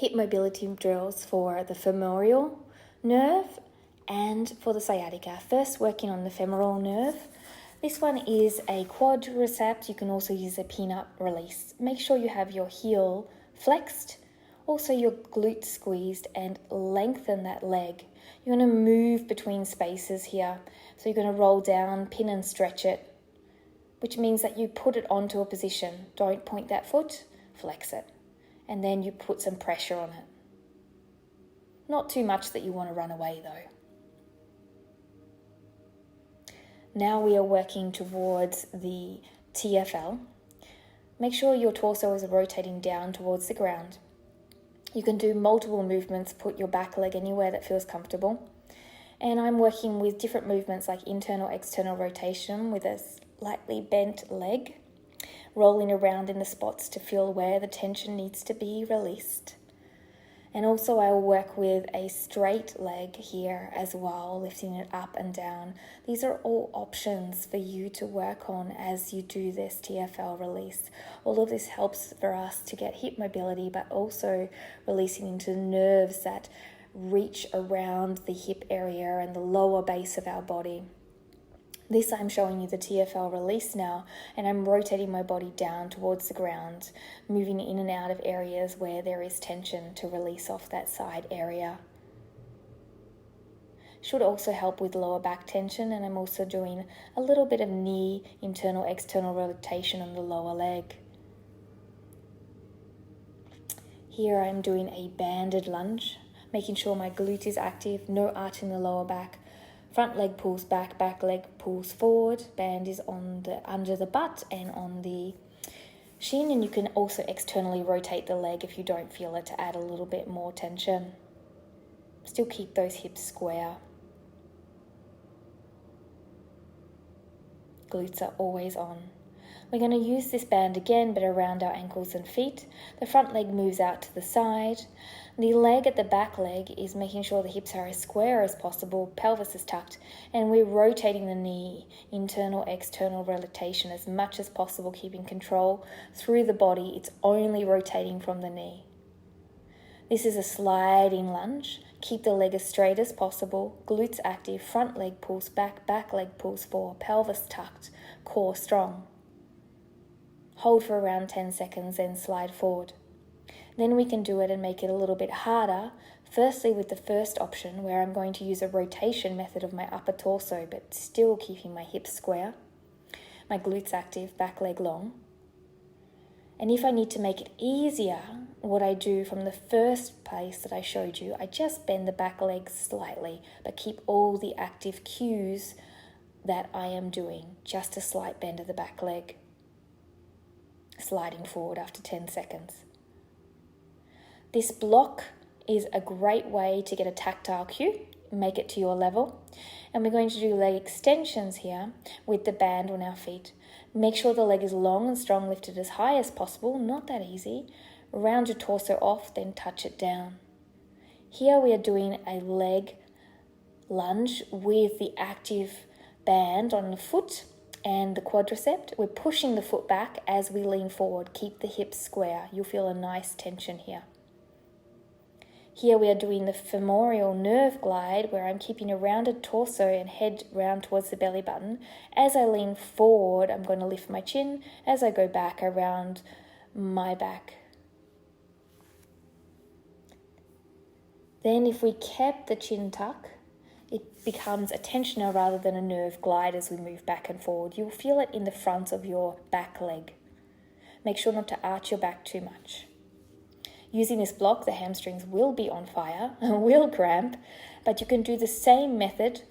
hip mobility drills for the femoral nerve and for the sciatica. First, working on the femoral nerve. This one is a quadricep. You can also use a pin-up release. Make sure you have your heel flexed, also your glute squeezed, and lengthen that leg. You're going to move between spaces here. So you're going to roll down, pin and stretch it, which means that you put it onto a position. Don't point that foot, flex it. And then you put some pressure on it. Not too much that you want to run away though. Now we are working towards the TFL. Make sure your torso is rotating down towards the ground. You can do multiple movements, put your back leg anywhere that feels comfortable. And I'm working with different movements like internal, external rotation with a slightly bent leg, rolling around in the spots to feel where the tension needs to be released. And also I will work with a straight leg here as well, lifting it up and down. These are all options for you to work on as you do this TFL release. All of this helps for us to get hip mobility, but also releasing into nerves that reach around the hip area and the lower base of our body. This I'm showing you the TFL release now, and I'm rotating my body down towards the ground, moving in and out of areas where there is tension to release off that side area. Should also help with lower back tension, and I'm also doing a little bit of knee internal external rotation on the lower leg. Here I'm doing a banded lunge, making sure my glute is active, no arch in the lower back. Front leg pulls back, back leg pulls forward. Band is on the under the butt and on the shin, and you can also externally rotate the leg if you don't feel it to add a little bit more tension. Still keep those hips square. Glutes are always on. We're going to use this band again, but around our ankles and feet. The front leg moves out to the side. The leg at the back leg is making sure the hips are as square as possible, pelvis is tucked, and we're rotating the knee, internal, external rotation as much as possible, keeping control through the body. It's only rotating from the knee. This is a sliding lunge. Keep the leg as straight as possible, glutes active, front leg pulls back, back leg pulls forward, pelvis tucked, core strong. Hold for around 10 seconds, then slide forward. Then we can do it and make it a little bit harder. Firstly, with the first option, where I'm going to use a rotation method of my upper torso, but still keeping my hips square, my glutes active, back leg long. And if I need to make it easier, what I do from the first place that I showed you, I just bend the back leg slightly, but keep all the active cues that I am doing. Just a slight bend of the back leg. Sliding forward after 10 seconds. This block is a great way to get a tactile cue, make it to your level. And we're going to do leg extensions here with the band on our feet. Make sure the leg is long and strong, lifted as high as possible, not that easy. Round your torso off, then touch it down. Here we are doing a leg lunge with the active band on the foot and the quadricep. We're pushing the foot back as we lean forward. Keep the hips square. You'll feel a nice tension here. Here we are doing the femoral nerve glide, where I'm keeping a rounded torso and head round towards the belly button. As I lean forward, I'm going to lift my chin. As I go back, around my back. Then if we kept the chin tuck, it becomes a tensioner rather than a nerve glide as we move back and forward. You'll feel it in the front of your back leg. Make sure not to arch your back too much. Using this block, the hamstrings will be on fire, will cramp, but you can do the same method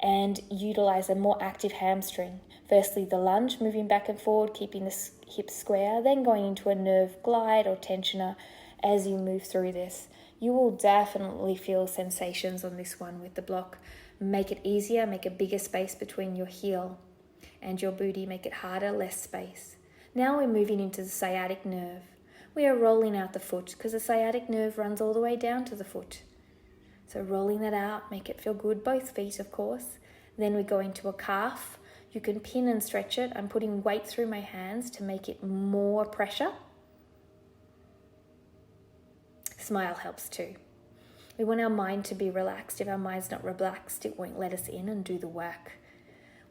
and utilize a more active hamstring. Firstly, the lunge, moving back and forward, keeping the hips square, then going into a nerve glide or tensioner as you move through this. You will definitely feel sensations on this one with the block. Make it easier, make a bigger space between your heel and your booty, make it harder, less space. Now we're moving into the sciatic nerve. We are rolling out the foot because the sciatic nerve runs all the way down to the foot. So rolling that out, make it feel good, both feet of course. Then we go into a calf. You can pin and stretch it. I'm putting weight through my hands to make it more pressure. Smile helps too. We want our mind to be relaxed. If our mind's not relaxed, it won't let us in and do the work.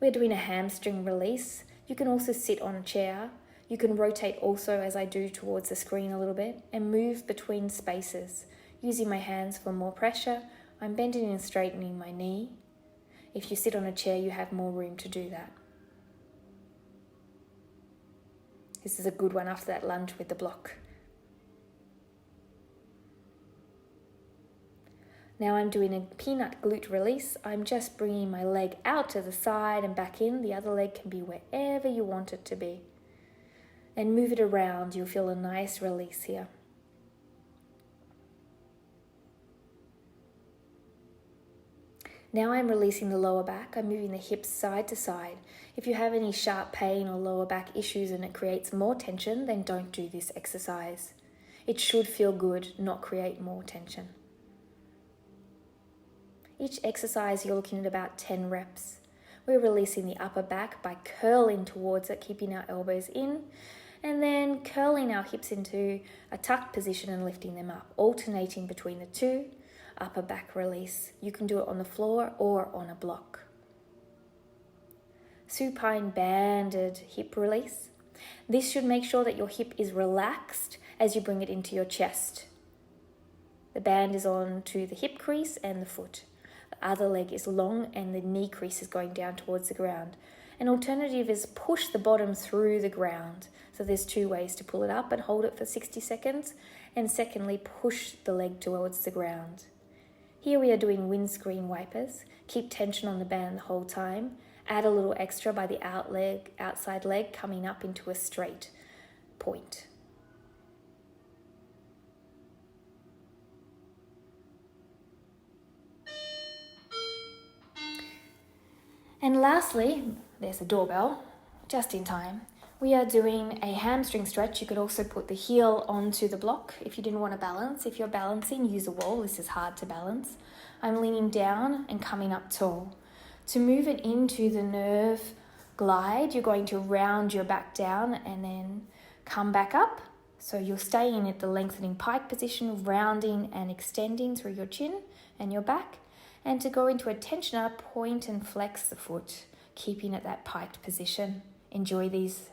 We're doing a hamstring release. You can also sit on a chair. You can rotate also, as I do, towards the screen a little bit and move between spaces. Using my hands for more pressure, I'm bending and straightening my knee. If you sit on a chair, you have more room to do that. This is a good one after that lunge with the block. Now I'm doing a peanut glute release. I'm just bringing my leg out to the side and back in. The other leg can be wherever you want it to be. And move it around. You'll feel a nice release here. Now I'm releasing the lower back. I'm moving the hips side to side. If you have any sharp pain or lower back issues and it creates more tension, then don't do this exercise. It should feel good, not create more tension. Each exercise you're looking at about 10 reps. We're releasing the upper back by curling towards it, keeping our elbows in, and then curling our hips into a tucked position and lifting them up, alternating between the two. Upper back release. You can do it on the floor or on a block. Supine banded hip release. This should make sure that your hip is relaxed as you bring it into your chest. The band is on to the hip crease and the foot. The other leg is long and the knee crease is going down towards the ground. An alternative is push the bottom through the ground. So there's two ways to pull it up and hold it for 60 seconds. And secondly, push the leg towards the ground. Here we are doing windscreen wipers. Keep tension on the band the whole time. Add a little extra by the outside leg coming up into a straight point. And lastly, there's the doorbell, just in time. We are doing a hamstring stretch. You could also put the heel onto the block if you didn't want to balance. If you're balancing, use a wall. This is hard to balance. I'm leaning down and coming up tall. To move it into the nerve glide, you're going to round your back down and then come back up. So you're staying at the lengthening pike position, rounding and extending through your chin and your back. And to go into a tensioner, point and flex the foot, keeping at that piked position. Enjoy these